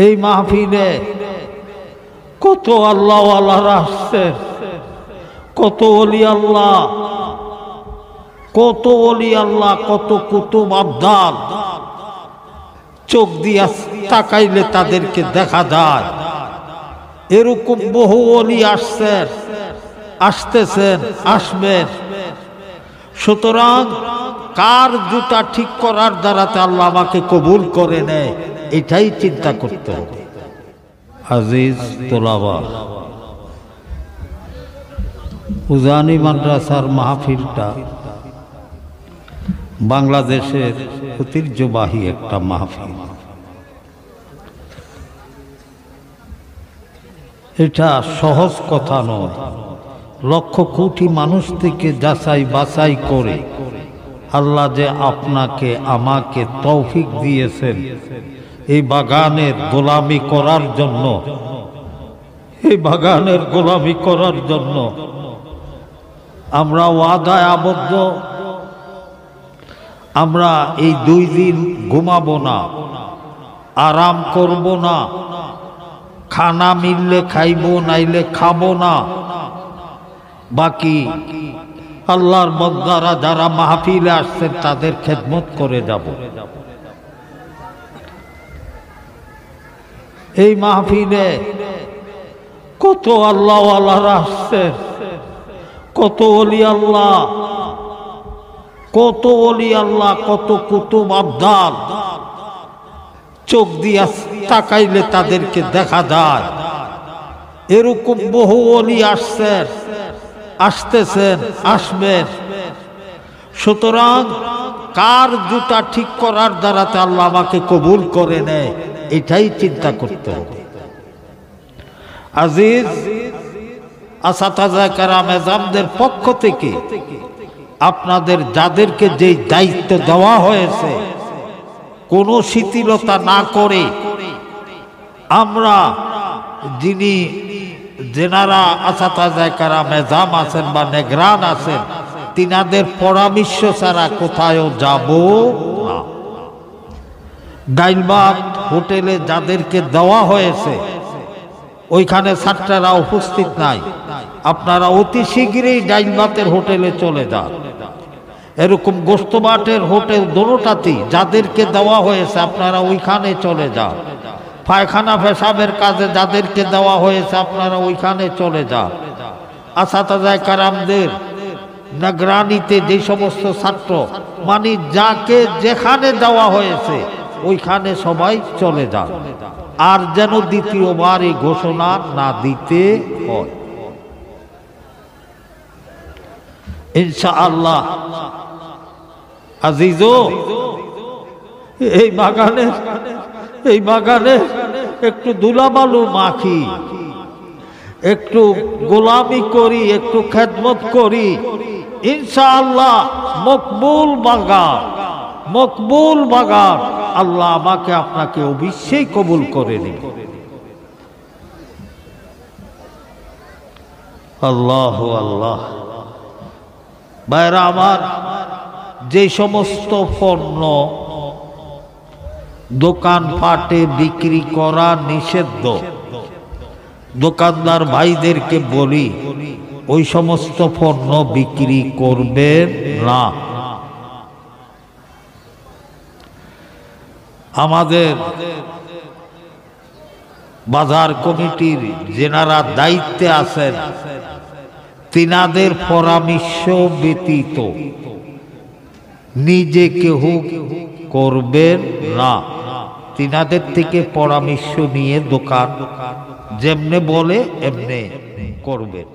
এই মাহফিলে কত আল্লাহওয়ালারা আসছেন, কত ওলি আল্লাহ, কত ওলি আল্লাহ, কত কুতুব আবদাল। চোখ দিয়া তাকাইলে তাদেরকে দেখা যায়। এরকম বহু ওলি আসছেন, আসতেছেন, আসবেন। সুতরাং কার জুতা ঠিক করার দ্বারাতে আল্লাহ আমাকে কবুল করে নেয়, এটাই চিন্তা করতে হবে। আজিজ তোলাবা, উজানি মাদ্রাসার মাহফিলটা বাংলাদেশের ঐতিহ্যবাহী একটা মাহফিল। এটা সহজ কথা নয়। লক্ষ কোটি মানুষ থেকে যাচাই বাছাই করে আল্লাহ যে আপনাকে আমাকে তৌফিক দিয়েছেন এই বাগানের গোলামি করার জন্য, এই বাগানের গোলামি করার জন্য আমরা ওয়াদায় আবদ্ধ। আমরা এই 2 দিন ঘুমাবো না, আরাম করব না, খানা মিললে খাইবো, নাইলে খাবো না। বাকি আল্লাহর বান্দারা যারা মাহফিলে আসছেন তাদের খেদমত করে যাব। এই মাহফিলে কত আল্লাহওয়ালারা আসছেন, কত ওলি আল্লাহ, কত ওলি আল্লাহ, কত কুতুব আবদাল। চোখ দিয়া তাকাইলে তাদেরকে দেখা যায়। এরকম বহু ওলি আসছেন, আসতেছেন, আসবেন। সুতরাং কার জুতা ঠিক করার দ্বারাতে আল্লাহ আমাকে কবুল করে নেয়, এটাই চিন্তা করতে হবে। আজিজ আসাতাজা কেরাম এজামদের পক্ষ থেকে আপনাদের যাদেরকে যেই দায়িত্ব দেওয়া হয়েছে, কোনো শিথিলতা না করে আমরা যেনারা আসাতাজা কেরাম এজাম আছেন বা নেগরান আছেন, তিনাদের পরামর্শ ছাড়া কোথায়ও যাব না। ডাইল ভাত হোটেলে যাদেরকে দেওয়া হয়েছে ওইখানে ছাত্ররা উপস্থিত নাই, আপনারা অতি শীঘ্রই ডাইল ভাতের হোটেলে চলে যান। এরকম গোস্তবাটের হোটেল দোনোটাতেই যাদেরকে দেওয়া হয়েছে আপনারা ওইখানে চলে যান। পায়খানা পেশাবের কাজে যাদেরকে দেওয়া হয়েছে আপনারা ওইখানে চলে যান। আসাতাজায়ে কেরামদের নিগরানিতে যে সমস্ত ছাত্র মানে যাকে যেখানে দেওয়া হয়েছে ওইখানে সবাই চলে যান, আর যেন দ্বিতীয়বার এই ঘোষণা না দিতে হয়। ইনশাআল্লাহ আজিজো, এই বাগানে একটু ধুলাবালু মাখি, একটু গোলামি করি, একটু খেদমত করি, ইনশাআল্লাহ মকবুল বাগান, মকবুল বাগান আল্লাহ আমাকে আপনাকে অবশ্যই কবুল করে নেবে। আল্লাহ আল্লাহ। ভাইরা আমার, যে সমস্ত পণ্য দোকানপাটে বিক্রি করা নিষিদ্ধ, দোকানদার ভাইদেরকে বলি ওই সমস্ত পণ্য বিক্রি করবেন না। আমাদের বাজার কমিটির যেনারা দায়িত্বে আছেন তিনাদের পরামর্শ ব্যতীত নিজে কেহ করবেন না। তিনাদের থেকে পরামর্শ নিয়ে দোকান যেমনে বলে এমনে করবেন।